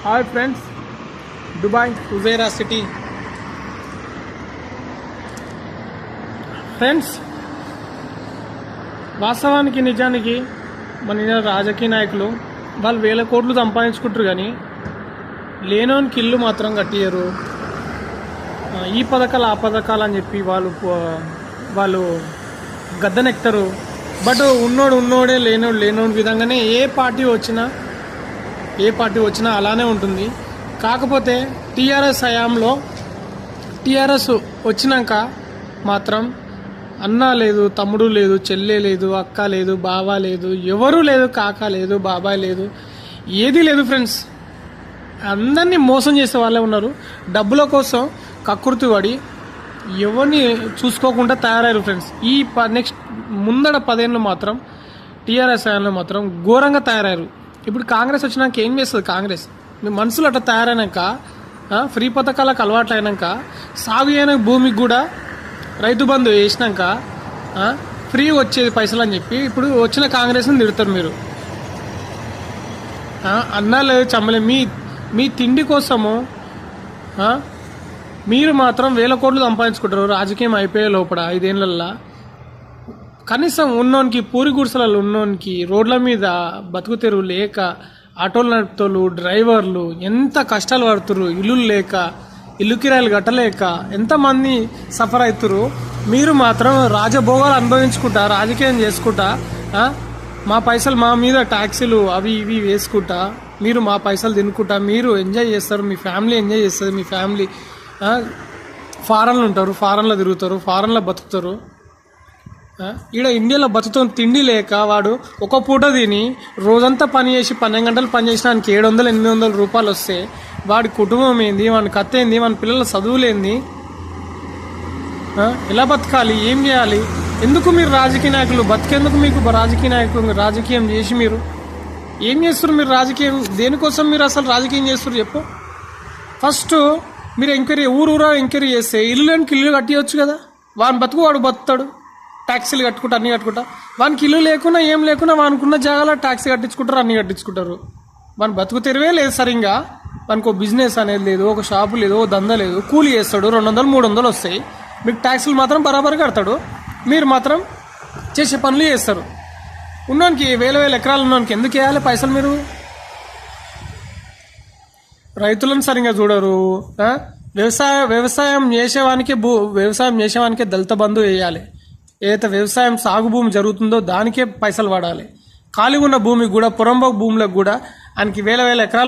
Hi friends, Dubai Fujairah city. Friends, వాస్తవానికి నిజానికి మన రాజకీయ నాయకులు వాళ్ళు వేల కోట్లు సంపాదించుకుంటారు, కానీ లేనోనికి ఇల్లు మాత్రం కట్టియరు. ఈ పథకాలు ఆ పథకాలు అని చెప్పి వాళ్ళు గద్దెనెక్తారు. బట్ ఉన్నోడే లేనోడి విధంగానే ఏ పార్టీ వచ్చినా అలానే ఉంటుంది. కాకపోతే టీఆర్ఎస్ హయాంలో టీఆర్ఎస్ వచ్చినాక మాత్రం అన్న లేదు, తమ్ముడు లేదు, చెల్లె లేదు, అక్క లేదు, బావ లేదు, ఎవరూ లేదు, కాక లేదు, బాబాయ్ లేదు, ఏదీ లేదు ఫ్రెండ్స్. అందరినీ మోసం చేసే వాళ్ళే ఉన్నారు. డబ్బుల కోసం కక్కుర్తి పడి ఎవరిని చూసుకోకుండా తయారయ్యారు ఫ్రెండ్స్. ఈ నెక్స్ట్ ముందడ 10 ఏళ్ళు మాత్రం టీఆర్ఎస్ హయాంలో మాత్రం ఘోరంగా తయారయ్యారు. ఇప్పుడు కాంగ్రెస్ వచ్చినాక ఏం చేస్తుంది? కాంగ్రెస్ మీ మనుషులు అట్లా తయారైనాక, ఫ్రీ పథకాలకు అలవాటు అయినాక, సాగు అయిన భూమికి కూడా రైతు బంధు వేసినాక ఫ్రీ వచ్చేది పైసలు అని చెప్పి ఇప్పుడు వచ్చిన కాంగ్రెస్ని తిడతారు మీరు. అన్నాలు చమ్మలే మీ తిండి కోసము మీరు మాత్రం వేల కోట్లు సంపాదించుకుంటారు. రాజకీయం అయిపోయే లోపల 5 ఏళ్ళల్లో కనీసం ఉన్నోనికి, పూరి గుడిసెలలో ఉన్నోనికి, రోడ్ల మీద బతుకు తెరువు లేక ఆటోలు నడుపుతోళ్ళు, డ్రైవర్లు ఎంత కష్టాలు పడుతురు, ఇల్లు లేక, ఇల్లు కిరాయిలు కట్టలేక ఎంతమంది సఫర్ అవుతురు. మీరు మాత్రం రాజభోగాలు అనుభవించుకుంటా, రాజకీయం చేసుకుంటా, మా పైసలు మా మీద ట్యాక్సీలు అవి ఇవి వేసుకుంటా, మీరు మా పైసలు తినుకుంటా మీరు ఎంజాయ్ చేస్తారు. మీ ఫ్యామిలీ ఎంజాయ్ చేస్తుంది. మీ ఫ్యామిలీ ఫారెన్లో ఉంటారు, ఫారెన్లో తిరుగుతారు, ఫారెన్లో బతుకుతారు. ఈడ ఇండియాలో బతుకుతాం తిండి లేక వాడు ఒక పూట తిని రోజంతా పని చేసి 12 గంటలు పని చేసినానికి 700-800 రూపాయలు వస్తే వాడి కుటుంబం ఏంది, వాడి కథ ఏంది, వాడి పిల్లల చదువులేంది, ఎలా బతకాలి, ఏం చేయాలి? ఎందుకు మీరు రాజకీయ నాయకులు బతికేందుకు? మీకు రాజకీయం చేసి మీరు ఏం చేస్తారు? మీరు రాజకీయం దేనికోసం మీరు అసలు రాజకీయం చేస్తారు చెప్పు. ఫస్ట్ మీరు ఊరూరా ఎంక్వైరీ చేస్తే ఇల్లుకి ఇల్లు కట్టియచ్చు కదా. వాని బతుకు వాడు బతుకుతాడు, ట్యాక్సీలు కట్టుకుంటా, అన్నీ కట్టుకుంటా. వానికి ఇల్లు లేకున్నా ఏం లేకున్నా వానుకున్న జాగాలో ట్యాక్సీ కట్టించుకుంటారు, అన్నీ కట్టించుకుంటారు. వాని బతుకు తెరివే లేదు సరిగ్గా. వానికి ఒక బిజినెస్ అనేది లేదు, ఒక షాపు లేదు, ఒక దందా లేదు. కూలి చేస్తాడు, 200-300 వస్తాయి. మీకు ట్యాక్సీలు మాత్రం బరాబర్ కడతాడు. మీరు మాత్రం చేసే పనులు చేస్తారు. ఉన్నోనికి వేల ఎకరాలు ఉన్నోనికి ఎందుకు వేయాలి పైసలు? మీరు రైతులను సరిగ్గా చూడరు. వ్యవసాయం చేసేవానికే దళిత బంధు వేయాలి. ఏదైతే వ్యవసాయం సాగు భూమి జరుగుతుందో దానికే పైసలు పడాలి. ఖాళీ ఉన్న భూమికి కూడా, పురంబోకు భూములకు కూడా ఆయనకి వేల ఎకరాలు